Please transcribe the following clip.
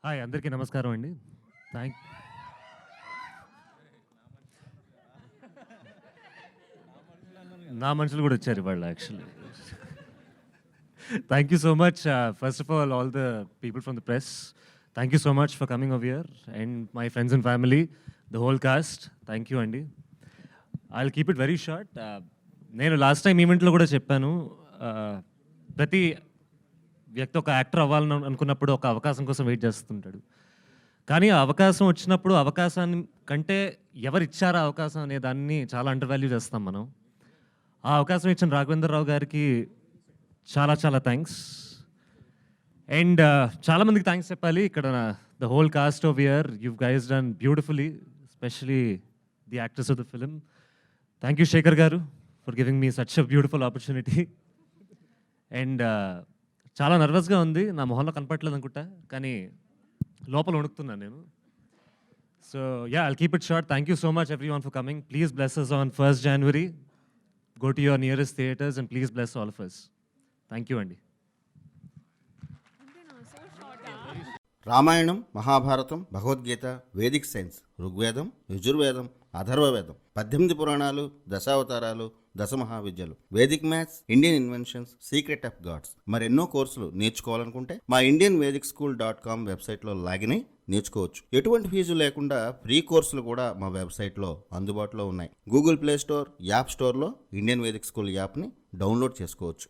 Hi అందరికీ నమస్కారం అండి. థ్యాంక్ నా మనుషులు కూడా వచ్చారు ఇవాళ actually. Thank you so much first of all the people from the press, thank you so much for coming over here and my friends and family, the whole cast, thank you అండి. I will keep it very short. నేను last time ఈవెంట్లో కూడా చెప్పాను, ప్రతి వ్యక్తి ఒక actor అవ్వాలని అనుకున్నప్పుడు ఒక అవకాశం కోసం వెయిట్ చేస్తుంటాడు. కానీ ఆ అవకాశం వచ్చినప్పుడు అవకాశాన్ని కంటే ఎవరు ఇచ్చారా అవకాశం అనే దాన్ని చాలా అండర్ వాల్యూ చేస్తాం మనం. ఆ అవకాశం ఇచ్చిన రాఘవేంద్ర రావు గారికి చాలా చాలా థ్యాంక్స్. అండ్ చాలామందికి థ్యాంక్స్ చెప్పాలి ఇక్కడ. The whole cast of here you guys done beautifully, especially the actors of the film. Thank you Shekhar garu for giving me such a beautiful opportunity. And చాలా నర్వస్గా ఉంది, నా మొహంలో కనపట్లేదు అనుకుంటా, కానీ లోపల వణుకుతున్నాను నేను. So yeah, I'll keep it short. Thank you so much every one for coming. Please bless us on 1st January. Go to your nearest theatres and please bless all of us. Thank you అండి. Ramayana, Mahabharata, Bhagavad Gita, Vedic science, Rigveda, Yajurveda, Atharvaveda, 18 పురాణాలు, దశావతారాలు, దశమహావిద్యలు, Vedic maths, Indian inventions, secret of gods, మరెన్నో కోర్సులు నేర్చుకోవాలనుకుంటే మా indianvedicSchool.com వెబ్సైట్లో login అయి నేర్చుకోవచ్చు. ఎటువంటి ఫీజు లేకుండా ఫ్రీ కోర్సులు కూడా మా వెబ్సైట్లో అందుబాటులో ఉన్నాయి. గూగుల్ ప్లే స్టోర్, యాప్ స్టోర్లో ఇండియన్ వేదిక్ స్కూల్ యాప్ని డౌన్లోడ్ చేసుకోవచ్చు.